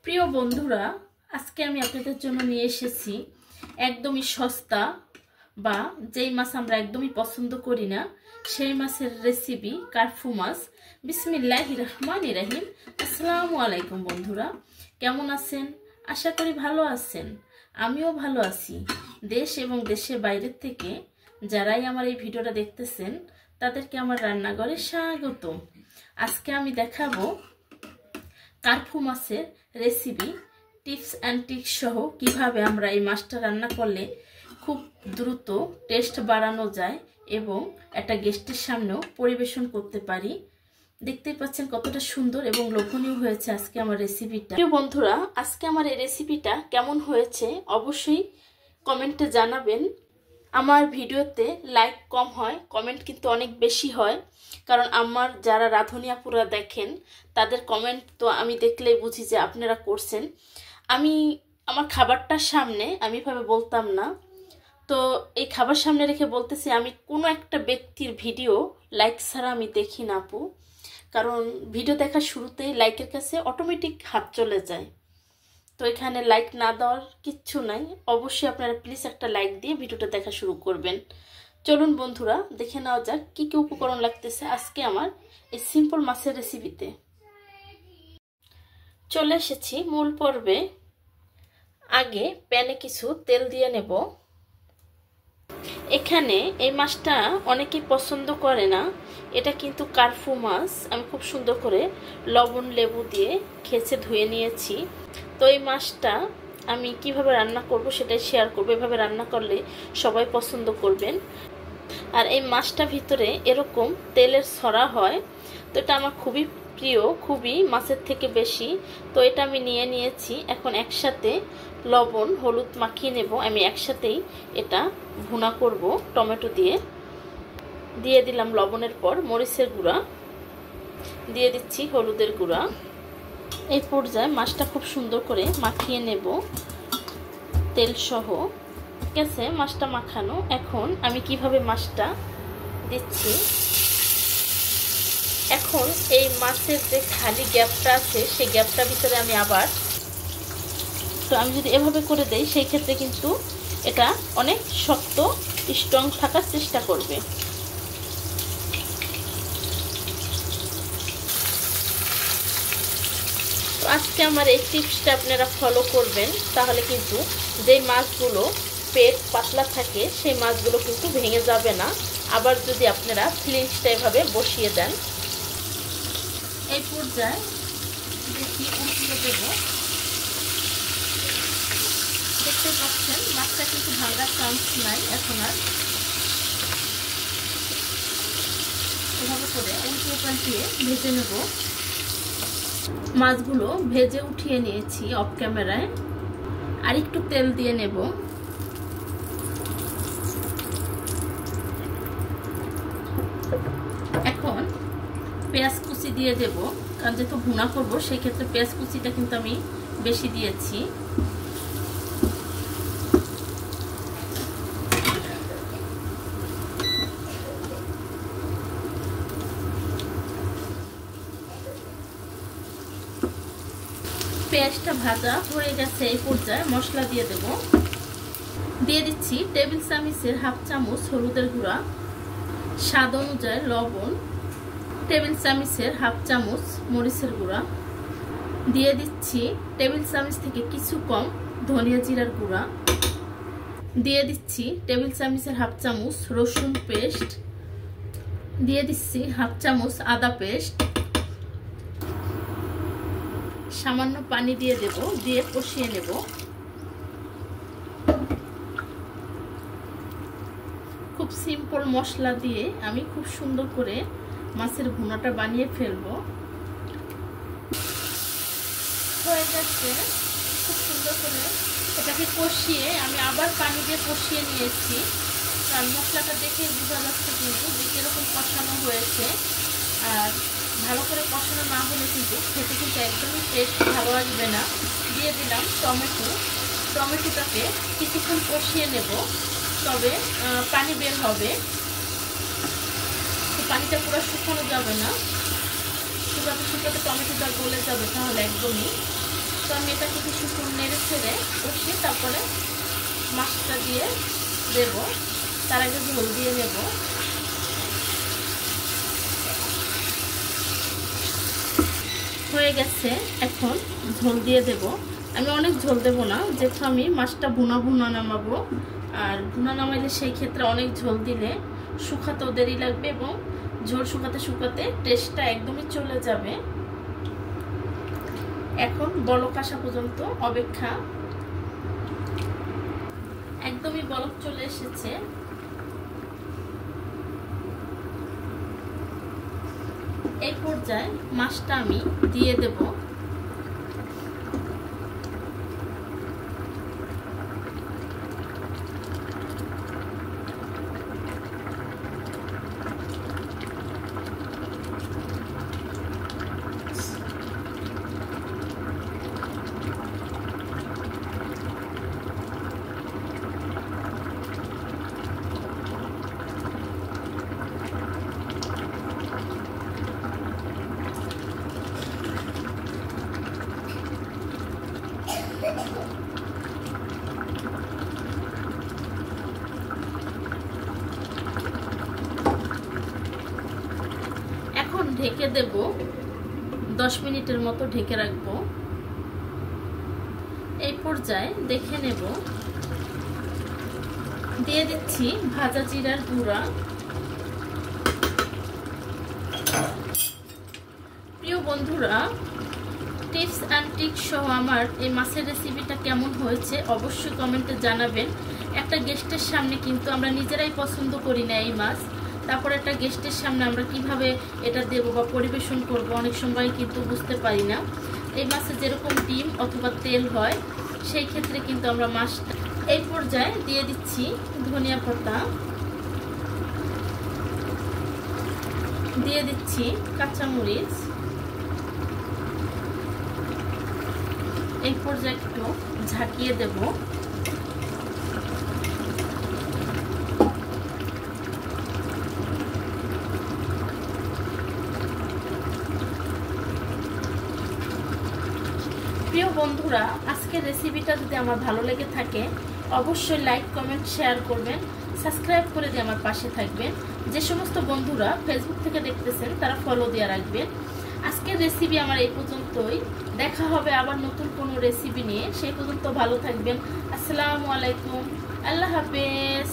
প্রিয় বন্ধুরা, আজকে আমি আপনাদের জন্য নিয়ে এসেছি একদমই সস্তা বা যেই মাছ আমরা একদমই পছন্দ করি না সেই মাছের রেসিপি কারফু মাছ। বিসমিল্লাহির রহমানির রহিম। আসসালামু আলাইকুম বন্ধুরা, কেমন আছেন? আশা করি ভালো আছেন। আমিও ভালো আছি। দেশ এবং দেশের বাইরের থেকে যারাই আমার এই ভিডিওটা দেখতেছেন তাদেরকে আমার রান্নাঘরে স্বাগত। আজকে আমি দেখাবো কারফু মাছের রেসিপি, টিপস অ্যান্ড ট্রিক্স সহ কিভাবে আমরা এই মাছটা রান্না করলে খুব দ্রুত টেস্ট বাড়ানো যায় এবং একটা গেস্টের সামনেও পরিবেশন করতে পারি। দেখতেই পাচ্ছেন কতটা সুন্দর এবং লোভনীয় হয়েছে আজকে আমার রেসিপিটা। প্রিয় বন্ধুরা, আজকে আমার এই রেসিপিটা কেমন হয়েছে অবশ্যই কমেন্টে জানাবেন। আমার ভিডিওতে লাইক কম হয়, কমেন্ট কিন্তু অনেক বেশি হয়, কারণ আমার যারা রাঁধুনি আপুরা দেখেন তাদের কমেন্ট তো আমি দেখলেই বুঝি যে আপনারা করছেন। আমি আমার খাবারটার সামনে আমি এভাবে বলতাম না, তো এই খাবার সামনে রেখে বলতেছি, আমি কোনো একটা ব্যক্তির ভিডিও লাইক ছাড়া আমি দেখি না আপু, কারণ ভিডিও দেখার শুরুতেই লাইকের কাছে অটোমেটিক হাত চলে যায়। তো এখানে লাইক না দেওয়ার কিচ্ছু নাই, অবশ্যই আপনারা প্লিজ একটা লাইক দিয়ে ভিডিওটা দেখা শুরু করবেন। চলুন বন্ধুরা, দেখে নেওয়া যাক কী কী উপকরণ লাগতেছে আজকে আমার এই সিম্পল মাছের রেসিপিতে। চলে এসেছি মূল পর্বে। আগে প্যানে কিছু তেল দিয়ে নেব। এখানে এই মাছটা অনেকেই পছন্দ করে না, এটা কিন্তু কারফু মাছ। আমি খুব সুন্দর করে লবণ লেবু দিয়ে খেঁচে ধুয়ে নিয়েছি। তো এই মাছটা আমি কিভাবে রান্না করব সেটাই শেয়ার করব। এভাবে রান্না করলে সবাই পছন্দ করবেন। আর এই মাছটা ভিতরে এরকম তেলের ছড়া হয়, তো এটা আমার খুবই প্রিয়, খুবই মাছের থেকে বেশি। তো এটা আমি নিয়ে নিয়েছি। এখন একসাথে লবণ হলুদ মাখিয়ে নেব। আমি একসাথেই এটা ভুনা করব টমেটো দিয়ে। দিয়ে দিলাম লবণের পর মরিচের গুঁড়া, দিয়ে দিচ্ছি হলুদের গুঁড়া। এই পর্যায়ে মাছটা খুব সুন্দর করে মাখিয়ে নেব তেল সহ। ঠিক আছে, মাছটা মাখানো। এখন আমি কিভাবে মাছটা দিচ্ছি, এখন এই মাছের যে খালি গ্যাপটা আছে সেই গ্যাপটার ভিতরে আমি আবার, তো আমি যদি এভাবে করে দেই সেই ক্ষেত্রে কিন্তু এটা অনেক শক্ত স্ট্রং থাকার চেষ্টা করবে। তো আজকে আমার এই টিপসটা আপনারা ফলো করবেন, তাহলে কিন্তু যেই মাছগুলো পেট পাতলা থাকে সেই মাছগুলো কিন্তু ভেঙে যাবে না। আবার যদি আপনারা ফিলিংসটা এভাবে বসিয়ে দেন। এই পর্যায়ে দেখি উল্টে দেব। দেখতে পাচ্ছেন মাছটা কিন্তু ভাঙার চান্স নাই এখন আর। এভাবে করে উল্টে পাল্টিয়ে ভেজে নেব। মাছগুলো ভেজে উঠিয়ে নিয়েছি অফ ক্যামেরায়। আর একটু তেল দিয়ে নেব। এখন পেঁয়াজ কুচি দিয়ে দেব, কারণ যেহেতু ভুনা করব সেই ক্ষেত্রে পেঁয়াজ কুচিটা কিন্তু আমি বেশি দিয়েছি। পেঁয়াজটা ভাজা হয়ে গেছে। এই পর্যায়ে মশলা দিয়ে দেব। দিয়ে দিচ্ছি টেবিল চামচের হাফ চামচ হলুদের গুঁড়া, স্বাদ অনুযায়ী লবণ, টেবিল চামচের হাফ চামচ মরিচের গুঁড়া, দিয়ে দিচ্ছি টেবিল চামচ থেকে কিছু কম ধনিয়া জিরার গুঁড়া, দিয়ে দিচ্ছি টেবিল চামচের হাফ চামচ রসুন পেস্ট, দিয়ে দিচ্ছি হাফ চামচ আদা পেস্ট, সামান্য পানি দিয়ে দেব, দিয়ে কষিয়ে নেব। খুব সিম্পল মশলা দিয়ে আমি খুব সুন্দর করে মাছের ভুনাটা বানিয়ে ফেলবো। হয়ে যাচ্ছে খুব সুন্দর করে এটাকে কষিয়ে আমি আবার পানি দিয়ে কষিয়ে নিয়েছি। কারণ মশলাটা দেখে বোঝা যাচ্ছে কিন্তু যে কিরকম কষানো হয়েছে। আর ভালো করে কষানো না হলে কিন্তু খেতে কিন্তু একদমই টেস্ট ভালো আসবে না। দিয়ে দিলাম টমেটো। টমেটোটাকে কিছুক্ষণ কষিয়ে নেব, তবে পানি বের হবে। তো পানিটা পুরো শুকানো যাবে না, শুকাতে শুকাতে টমেটোটা গলে যাবে, তাহলে একদমই তো আমি এটাকে কিছুক্ষণ নেড়ে ছেড়ে কষিয়ে তারপরে মাছটা দিয়ে দেব। তার আগে ঝোল দিয়ে নেব। হয়ে গেছে, এখন ঝোল দিয়ে দেব। আমি অনেক ঝোল দেব না, যেহেতু আমি মাছটা ভুনা ভুনা নামাবো, আর ভুনা নামাইলে সেই ক্ষেত্রে অনেক ঝোল দিলে শুকাতেও দেরি লাগবে এবং ঝোল শুকাতে শুকাতে টেস্টটা একদমই চলে যাবে। এখন বলক আসা পর্যন্ত অপেক্ষা। একদমই বলক চলে এসেছে। এই পর্যায়ে মাছটা আমি দিয়ে দেব। এখন ঢেকে দেব, 10 মিনিটের মতো ঢেকে রাখবো। এই পর্যায়ে দেখে নেব, দিয়ে দিচ্ছি ভাজা জিরার গুঁড়া। প্রিয় বন্ধুরা, টিপস অ্যান্ড ট্রিক্স সহ আমার এই মাছের রেসিপিটা কেমন হয়েছে অবশ্যই কমেন্টে জানাবেন। একটা গেস্টের সামনে কিন্তু আমরা নিজেরাই পছন্দ করি না এই মাছ, তারপর একটা গেস্টের সামনে আমরা কিভাবে এটা দেব বা পরিবেশন করব অনেক সময় কিন্তু বুঝতে পারি না। এই মাছে যেরকম ডিম অথবা তেল হয় সেই ক্ষেত্রে কিন্তু আমরা মাছটা এই পর্যায়ে দিয়ে দিচ্ছি ধনিয়া পাতা, দিয়ে দিচ্ছি কাঁচামরিচ। এই পর্যায়ে একটু ঝাঁকিয়ে দেব। প্রিয় বন্ধুরা, আজকের রেসিপিটা যদি আমার ভালো লেগে থাকে অবশ্যই লাইক কমেন্ট শেয়ার করবেন, সাবস্ক্রাইব করে দিয়ে আমার পাশে থাকবেন। যে সমস্ত বন্ধুরা ফেসবুক থেকে দেখতেছেন তারা ফলো দিয়ে রাখবেন। আজকের রেসিপি আমার এই পর্যন্তই। দেখা হবে আবার নতুন কোনো রেসিপি নিয়ে। সেই পর্যন্ত ভালো থাকবেন। আসসালামু আলাইকুম, আল্লাহ হাফেজ।